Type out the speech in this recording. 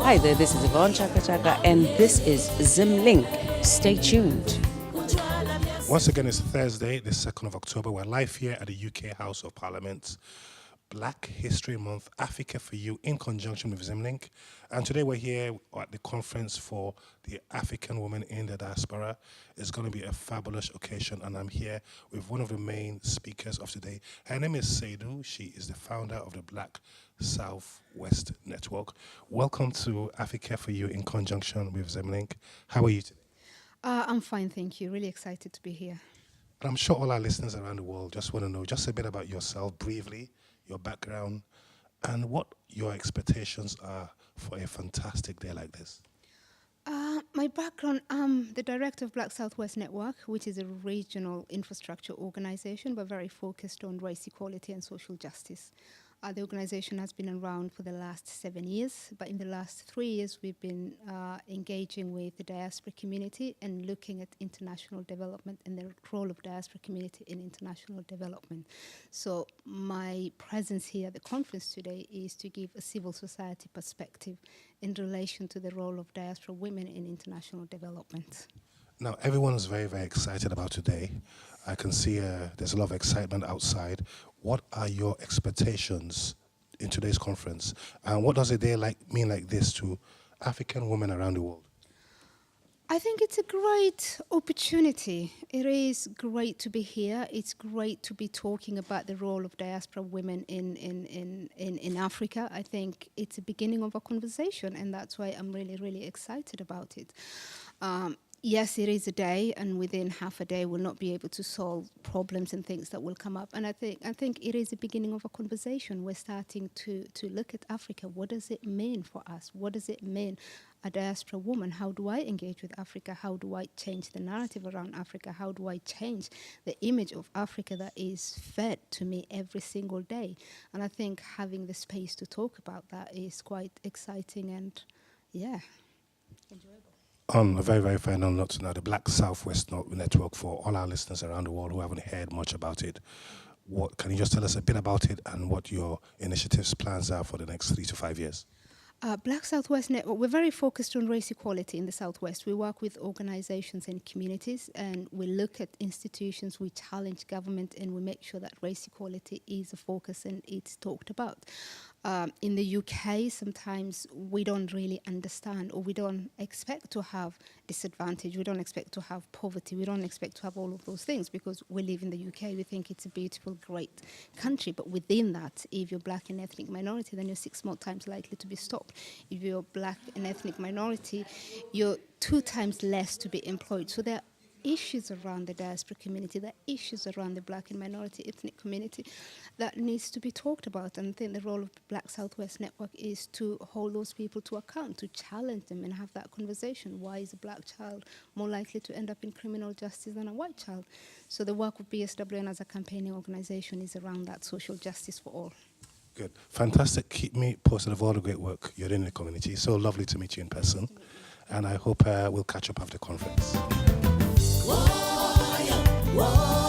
Hi there, this is Yvonne Chaka Chaka, and this is Zimlink. Stay tuned. Once again, it's Thursday, the 2nd of October. We're live here at the UK House of Parliament. Black History Month, AFRICA4U, in conjunction with Zimlink. And today we're here at the conference for the African women in the diaspora. It's going to be a fabulous occasion, and I'm here with one of the main speakers of today. Her name is Sado. She is the founder of the Black Southwest Network. Welcome to AFRICA4U in conjunction with Zimlink. How are you today? I'm fine, thank you. Really excited to be here. And I'm sure all our listeners around the world just want to know just a bit about yourself briefly, your background, and what your expectations are for a fantastic day like this. My background, I'm the director of Black Southwest Network, which is a regional infrastructure organization, but very focused on race equality and social justice. The organization has been around for the last 7 years, but in the last 3 years, we've been engaging with the diaspora community and looking at international development and the role of diaspora community in international development. So my presence here at the conference today is to give a civil society perspective in relation to the role of diaspora women in international development. Now, everyone is very, very excited about today. I can see there's a lot of excitement outside. What are your expectations in today's conference? And what does a day mean like this to African women around the world? I think it's a great opportunity. It is great to be here. It's great to be talking about the role of diaspora women in Africa. I think it's a beginning of a conversation, and that's why I'm really, really excited about it. Yes, it is a day, and within half a day we'll not be able to solve problems and things that will come up. And I think it is the beginning of a conversation. We're starting to look at Africa. What does it mean for us? What does it mean, a diaspora woman? How do I engage with Africa? How do I change the narrative around Africa? How do I change the image of Africa that is fed to me every single day? And I think having the space to talk about that is quite exciting and, yeah, enjoyable. On a very, very final note now, the Black Southwest Network, for all our listeners around the world who haven't heard much about it, what can you just tell us a bit about it and what your initiatives, plans are for the next 3 to 5 years? Black Southwest Network, we're very focused on race equality in the Southwest. We work with organizations and communities, and we look at institutions, we challenge government, and we make sure that race equality is a focus and it's talked about. In the UK, sometimes we don't really understand, or we don't expect to have disadvantage, we don't expect to have poverty, we don't expect to have all of those things because we live in the UK, we think it's a beautiful, great country. But within that, if you're black and ethnic minority, then you're 6 more times likely to be stopped. If you're black and ethnic minority, you're 2 times less to be employed. So there are issues around the diaspora community, there are issues around the black and minority ethnic community that needs to be talked about. And I think the role of the Black Southwest Network is to hold those people to account, to challenge them and have that conversation. Why is a black child more likely to end up in criminal justice than a white child? So the work of BSWN as a campaigning organization is around that social justice for all. Good. Fantastic. Keep me posted of all the great work you're doing in the community. So lovely to meet you in person. And I hope we'll catch up after the conference. Whoa, yeah, whoa.